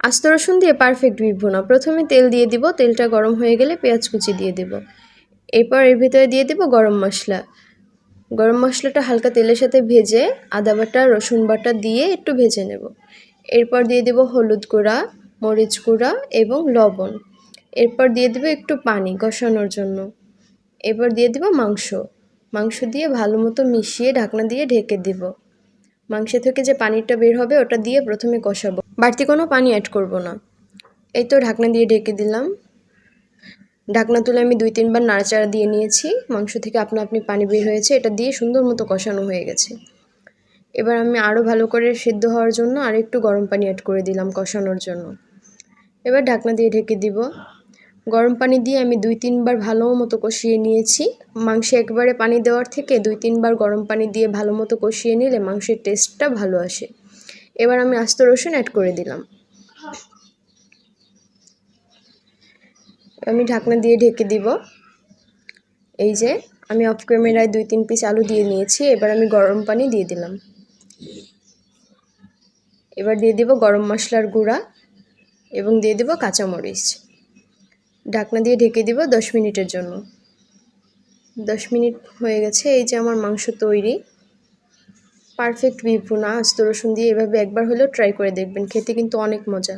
আস্ত রসুন দিয়ে পারফেক্ট বিফ ভুনা। প্রথমে তেল দিয়ে দিব, তেলটা গরম হয়ে গেলে পেঁয়াজ কুচি দিয়ে দেব। এরপর এর ভিতরে দিয়ে দেব গরম মশলা। গরম মশলাটা হালকা তেলের সাথে ভেজে আদা বাটা রসুন বাটা দিয়ে একটু ভেজে নেব। এরপর দিয়ে দেব হলুদ গুঁড়া, মরিচ গুঁড়া এবং লবণ। এরপর দিয়ে দেব একটু পানি কষানোর জন্য। এরপর দিয়ে দেব মাংস দিয়ে ভালো মতো মিশিয়ে ঢাকনা দিয়ে ঢেকে দিব। মাংস থেকে যে পানিটা বের হবে ওটা দিয়ে প্রথমে কষাবো, বাড়তি কোনো পানি অ্যাড করব না। এই তো ঢাকনা দিয়ে ঢেকে দিলাম। ঢাকনা তুলে আমি 2-3 বার নাড়াচাড়া দিয়ে নিয়েছি। মাংস থেকে আপনা আপনি পানি বের হয়েছে, এটা দিয়ে সুন্দর মতো কষানো হয়ে গেছে। এবার আমি আরও ভালো করে সিদ্ধ হওয়ার জন্য আর একটু গরম পানি অ্যাড করে দিলাম কষানোর জন্য। এবার ঢাকনা দিয়ে ঢেকে দিব। গরম পানি দিয়ে আমি 2-3 বার ভালো মতো কষিয়ে নিয়েছি। মাংসে একবারে পানি দেওয়ার থেকে 2-3 বার গরম পানি দিয়ে ভালো মতো কষিয়ে নিলে মাংসের টেস্টটা ভালো আসে। এবার আমি আস্ত রসুন অ্যাড করে দিলাম। আমি ঢাকনা দিয়ে ঢেকে দিব। এই যে আমি অফ ক্যামেরায় 2-3 পিস আলু দিয়ে নিয়েছি। এবার আমি গরম পানি দিয়ে দিলাম। এবার দিয়ে দিব গরম মশলার গুঁড়া এবং দিয়ে দিব কাঁচামরিচ। ঢাকনা দিয়ে ঢেকে দিব 10 মিনিটের জন্য। 10 মিনিট হয়ে গেছে। এই যে আমার মাংস তৈরি। পারফেক্ট বিফ ভুনা আস্ত রসুন দিয়ে এভাবে একবার হলেও ট্রাই করে দেখবেন, খেতে কিন্তু অনেক মজা।